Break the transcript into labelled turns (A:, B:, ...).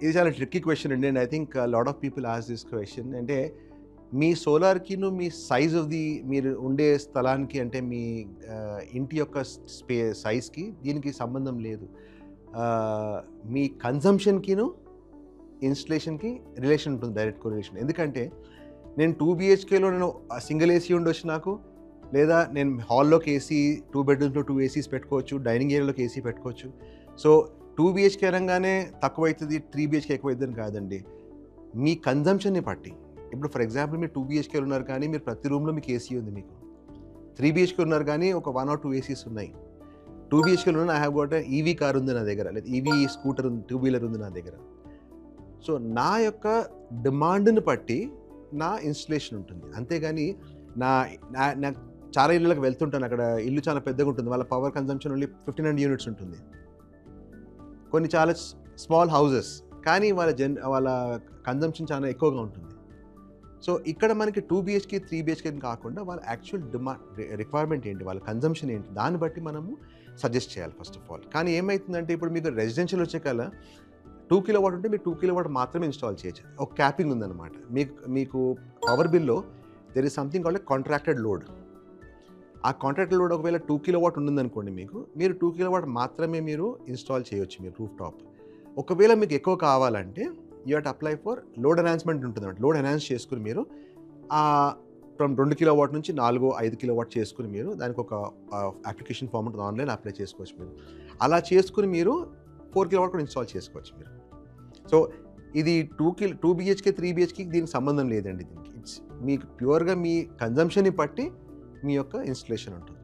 A: ఇది చాలా tricky question అండి. And I think lot of people ask this question. అంటే మీ సోలార్‌కిను మీ సైజ్ ఆఫ్ ది మీరు ఉండే స్థలానికి అంటే మీ ఇంటి యొక్క సైజ్‌కి దీనికి సంబంధం లేదు. మీ కన్జంప్షన్‌కిను, ఇన్‌స్టలేషన్‌కి రిలేషన్ ఉంటుంది. Direct correlation. ఎందుకంటే నేను 2 బీహెచ్‌కేలో నేను సింగిల్ ఏసీ ఉండొచ్చు నాకు. లేదా నేను హాల్‌లోకి ఏసీ 2 బెడ్‌రూమ్స్‌లో 2 ఏసీస్ పెట్టుకోవచ్చు. డైనింగ్ ఏరియాలోకి ఏసీ పెట్టుకోవచ్చు. సో 2 బీహెచ్‌కే అనంగానే తక్కువైతది, 3 బీహెచ్‌కే ఎక్కువైద్దని కాదండి. మీ కన్జంప్షన్‌ని బట్టి. ఇప్పుడు ఫర్ ఎగ్జాంపుల్ మీరు 2 బీహెచ్‌కేలో ఉన్నారు కానీ మీరు ప్రతి రూమ్‌లో మీకు ఏసీ ఉంది మీకు. 3 బీహెచ్‌కే ఉన్నారు కానీ ఒక 1 ఆర్ 2 ఏసీస్ ఉన్నాయి. 2 బీహెచ్‌కేలో I have got a EV car ఉంది నా దగ్గర. లేదా ఈవీ స్కూటర్ ఉంది, 2 వీలర్ ఉంది నా దగ్గర. సో నా యొక్క డిమాండ్‌ని బట్టి నా ఇన్‌స్టలేషన్ ఉంటుంది. అంతేగాని నా నా నాకు చాలా ఇళ్ళకి వెళ్తుంటాను. అక్కడ ఇల్లు చాలా పెద్దగా ఉంటుంది. వాళ్ళ పవర్ కన్జంప్షన్ ఓన్లీ 1500 యూనిట్స్ ఉంటుంది. కొన్ని చాలా స్మాల్ హౌసెస్. కానీ వాళ్ళ కన్జంప్షన్ చాలా ఎక్కువగా ఉంటుంది. సో ఇక్కడ మనకి 2 బీహెచ్‌కే, 3 బీహెచ్‌కే కాకుండా వాళ్ళ యాక్చువల్ రిక్వైర్మెంట్ ఏంటి? వాళ్ళ కన్జంప్షన్ ఏంటి? దాన్ని బట్టి మనము సజెస్ట్ చేయాలి ఫస్ట్ ఆఫ్ ఆల్. కానీ ఏమైతుందంటే ఇప్పుడు మీకు రెసిడెన్షియల్ వచ్చేకల్లా 2 కిలోవాట్ ఉంటే మీరు 2 కిలోవాట్ మాత్రమే ఇన్‌స్టాల్ చేయొచ్చు. ఒక క్యాపింగ్ ఉందన్నమాట. మీకు పవర్ బిల్‌లో there is something called a contracted load. ఆ కాంట్రాక్టెడ్ లోడ్ ఒకవేళ 2 కిలోవాట్ ఉందనుకోండి మీరు 2 కిలోవాట్ మాత్రమే మీరు ఇన్‌స్టాల్ చేయొచ్చు మీరు రూఫ్ టాప్. ఒకవేళ మీకు ఎక్కువ కావాలంటే you have to apply for load enhancement ఉంటుందన్నమాట. లోడ్ ఎన్హాన్స్ చేసుకొని మీరు ఫ్రమ్ 2 కిలోవాట్ నుంచి 4, 5 కిలోవాట్ చేసుకొని మీరు దానికి ఒక అప్లికేషన్ ఫార్మ్ ఉంటుంది. ఆన్‌లైన్ అప్లై చేసుకోవచ్చు మీరు. అలా చేసుకొని మీరు 4 కిలోవాట్ కూడా ఇన్‌స్టాల్ చేసుకోవచ్చు మీరు. సో ఇది 2 బీహెచ్‌కే, 3 బీహెచ్‌కేకి దీనికి సంబంధం లేదండి దీనికి. మీకు ప్యూర్‌గా మీ కన్జంప్షన్‌ని బట్టి మీ యొక్క ఇన్‌స్టలేషన్ ఉంటుంది.